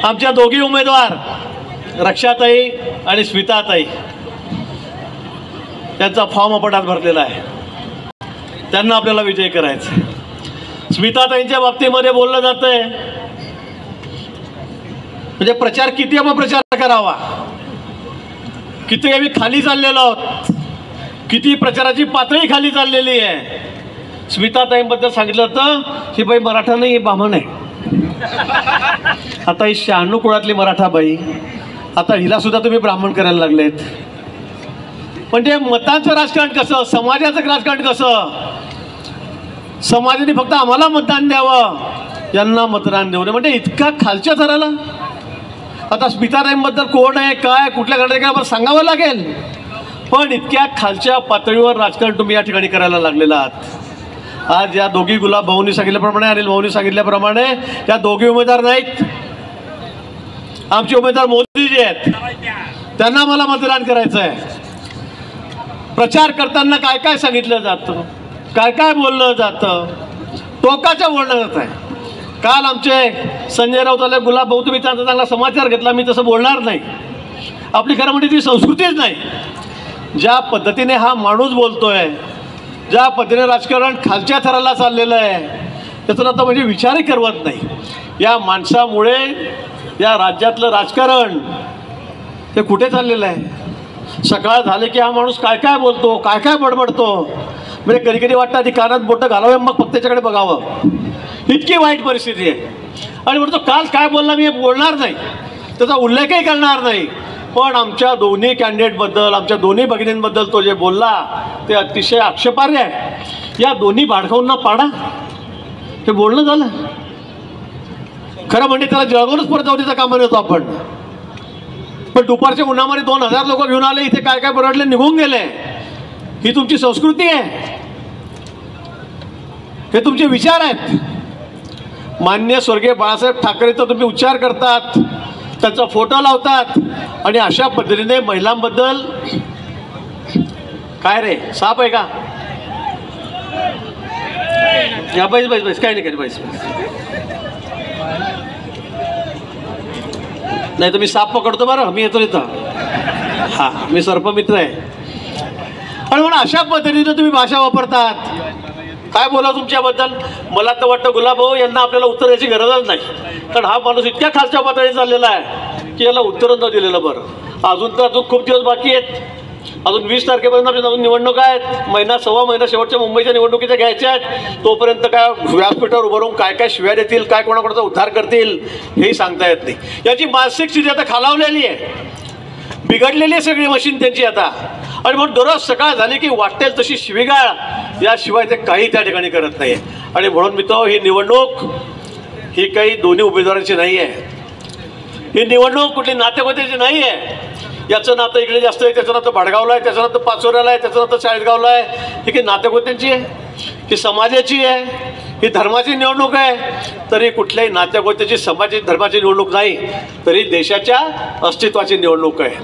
आमच्या दोघी उमेदवार रक्षाताई आणि स्मिताताई त्यांचा फॉर्म आपण आज भरलेला आहे, त्यांना आपल्याला विजयी करायचं. स्मिताताईंच्या बाबतीमध्ये बोललं जातंय म्हणजे प्रचार किती आपण प्रचार करावा, किती आम्ही खाली चाललेलो आहोत, किती प्रचाराची पातळी खाली चाललेली आहे. स्मिताताईंबद्दल सांगितलं होतं ही बाई मराठा नाही, ब्राह्मण आहे. आता ही 96 कुळातली मराठा बाई, आता हिला सुद्धा तुम्ही ब्राह्मण करायला लागलेत. म्हणजे मतांचं राजकारण कसं, समाजाचं राजकारण कसं, समाजाने फक्त आम्हाला मतदान द्यावं, यांना मतदान देऊ नये, म्हणजे इतका खालच्या थराला. आता स्मिताताईंबद्दल कोण आहे, काय, कुठल्या घटनेला आम्हाला सांगावं लागेल, पण इतक्या खालच्या पातळीवर राजकारण तुम्ही या ठिकाणी करायला लागलेला आहात. आज या दोघी गुलाब भाऊंनी सांगितल्याप्रमाणे, अनिल भाऊंनी सांगितल्याप्रमाणे या दोघी उमेदवार नाहीत, आमचे उमेदवार मोदीजी आहेत, त्यांना मला मतदान करायचं आहे. प्रचार करताना काय काय सांगितलं जातं, काय काय बोललं जातं, टोकाचं बोललं जात आहे. काल आमचे संजय राऊत आले, गुलाब भाऊ तुम्ही त्यांचा चांगला समाचार घेतला, मी तसं बोलणार नाही. आपली खरं म्हणजे ती संस्कृतीच नाही. ज्या पद्धतीने हा माणूस बोलतोय, ज्या पद्धतीने राजकारण खालच्या थराला चाललेलं आहे, त्याचा आता म्हणजे विचारही करवत नाही. या माणसामुळे या राज्यातलं राजकारण ते कुठे चाललेलं आहे. सकाळ झाले की हा माणूस काय काय बोलतो, काय काय बडबडतो, म्हणजे कधी कधी वाटतं आधी कानात बोटं घालावे मग फक्त त्याच्याकडे बघावं, इतकी वाईट परिस्थिती आहे. आणि म्हणतो काल काय बोलला मी बोलणार नाही, त्याचा उल्लेखही करणार नाही, पण आमच्या दोन्ही कॅन्डिडेटबद्दल, आमच्या दोन्ही भगिनींबद्दल तो जे बोलला ते अतिशय आक्षेपार्ह आहे. या दोन्ही भाडखाऊंना पाडा, हे बोलणं झालं. खरं म्हणजे त्याला जळगावूनच परत जाऊ देता कामा नव्हतो आपण, पण दुपारच्या उन्हामध्ये 2000 लोक घेऊन आले, इथे काय काय बरडले निघून गेले. ही तुमची संस्कृती आहे, हे तुमचे विचार आहेत. माननीय स्वर्गीय बाळासाहेब ठाकरेचा तुम्ही उच्चार करतात, त्यांचा फोटो लावतात, आणि अशा पद्धतीने महिलांबद्दल काय रे साप आहे का, या बैस बैस बैस काय नाही काय बैस बैस नाही तर मी साप पकडतो बरं, मी येतो इथं, हां मी सर्पमित्र आहे. आणि म्हणून अशा पद्धतीने तुम्ही भाषा वापरतात. काय बोला तुमच्याबद्दल, मला तर वाटतं गुलाब भाऊ यांना आपल्याला उत्तर द्यायची गरजच नाही, कारण हा माणूस इतक्या खालच्या पातळीवर चाललेला आहे की याला उत्तर न दिलेलं बरं. अजून खूप दिवस बाकी आहेत, अजून 20 तारखेपर्यंत आपल्या अजून निवडणुका आहेत, महिना सव्वा महिना शेवटच्या मुंबईच्या निवडणुकीच्या घ्यायच्या आहेत. तोपर्यंत काय व्यासपीठावर उभं राहून काय काय शिव्या देतील, काय कोणाकोणाचा उद्धार करतील हेही सांगता येत नाही. याची मानसिक स्थिती आता खालावलेली आहे, बिघडलेली आहे सगळी मशीन त्यांची आता. आणि म्हणून दररोज सकाळ झाली की वाटेल तशी शिवीगाळ, याशिवाय ते काही त्या ठिकाणी करत नाही. आणि म्हणून मी तो ही निवडणूक ही काही दोन्ही उमेदवारांची नाही आहे, ही निवडणूक कुठली नातेवाईकाची नाही आहे. याचं नातं इकडे जास्त आहे, त्याचं नातं भाडगावला आहे, त्याचं नातं पाचोऱ्याला आहे, त्याचं नातं चाळीसगावला आहे. ही काही नातेवाईकांची आहे, ही समाजाची आहे, ही धर्माची निवडणूक आहे. तरी कुठल्याही नातेवाईकाची समाजाची धर्माची निवडणूक नाही, तरी देशाच्या अस्तित्वाची निवडणूक आहे.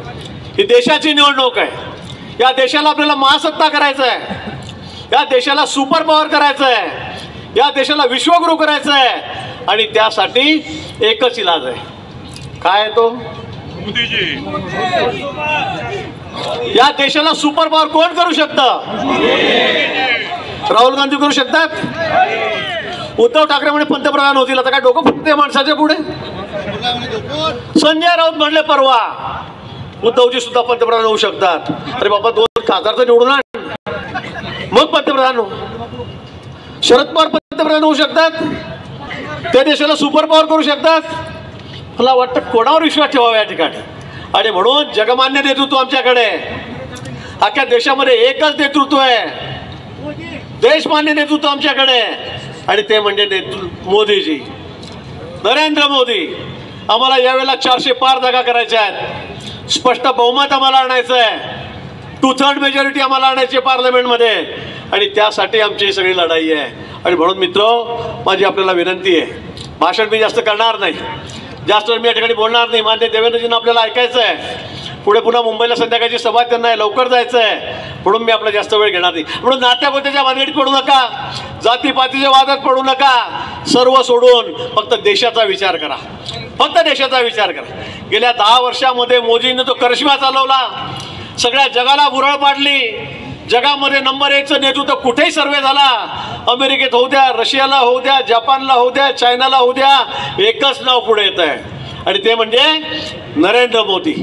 ही देशाची निवडणूक आहे. या देशाला आपल्याला महासत्ता करायचं आहे, या देशाला सुपर पॉवर करायचं आहे, या देशाला विश्वगुरू करायचं आहे. आणि त्यासाठी एकच इलाज आहे, काय आहे तो, या देशाला सुपर पॉवर कोण करू शकतं, राहुल गांधी करू शकतात. उद्धव ठाकरे म्हणे पंतप्रधान होतील, आता काय डोकं फुटते माणसाच्या पुढे. संजय राऊत म्हणले परवा उद्धवजी सुद्धा पंतप्रधान होऊ शकतात. अरे बाबा 2 खासदार तर निवडून आण मग पंतप्रधान हो. शरद पवार पंतप्रधान होऊ शकतात, त्या देशाला सुपर पॉवर करू शकतात. मला वाटतं कोणावर विश्वास ठेवावा या ठिकाणी. आणि म्हणून जगमान्य नेतृत्व आमच्याकडे, अख्ख्या देशामध्ये एकच नेतृत्व आहे, देशमान्य नेतृत्व आमच्याकडे, आणि ते म्हणजे मोदीजी, नरेंद्र मोदी. आम्हाला यावेळेला 400 पार जागा करायच्या आहेत, स्पष्ट बहुमत आम्हाला आणायचं आहे, 2/3 मेजॉरिटी आम्हाला आणायची पार्लमेंटमध्ये, आणि त्यासाठी आमची सगळी लढाई आहे. आणि म्हणून मित्र माझी आपल्याला विनंती आहे, भाषण मी जास्त करणार नाही, जास्त वेळ मी या ठिकाणी बोलणार नाही. मान्य देवेंद्रजींना आपल्याला ऐकायचं आहे, पुढे पुन्हा मुंबईला संध्याकाळची सभा त्यांना आहे, लवकर जायचं आहे, म्हणून मी आपला जास्त वेळ घेणार नाही. म्हणून नात्यागोत्याच्या भानगडीत पडू नका, जातीपातीच्या वादात पडू नका, सर्व सोडून फक्त देशाचा विचार करा, फक्त देशाचा विचार करा. गेल्या 10 वर्षामध्ये मोदींनी तो करिश्मा चालवला, सगळ्या जगाला बुरळ पाडली. जगामध्ये नंबर 1चं नेतृत्व कुठेही सर्वे झाला, अमेरिकेत होऊ द्या, रशियाला होऊ द्या, जपानला होऊ द्या, चायनाला होऊ द्या, एकच नाव पुढे येत आहे आणि ते म्हणजे नरेंद्र मोदी.